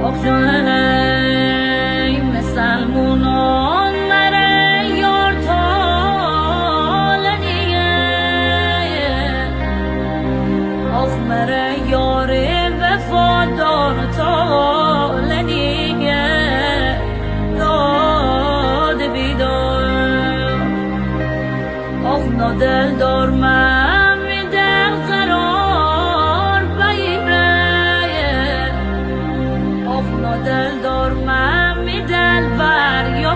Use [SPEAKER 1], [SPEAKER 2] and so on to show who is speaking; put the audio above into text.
[SPEAKER 1] آخ جانم مسلمونان مره یار تالنیه آخ مره یار وفادار تالنیه داد بیدار آخ نادل دار من می دل قرار بیره آخ نادل دار من می دل بر یا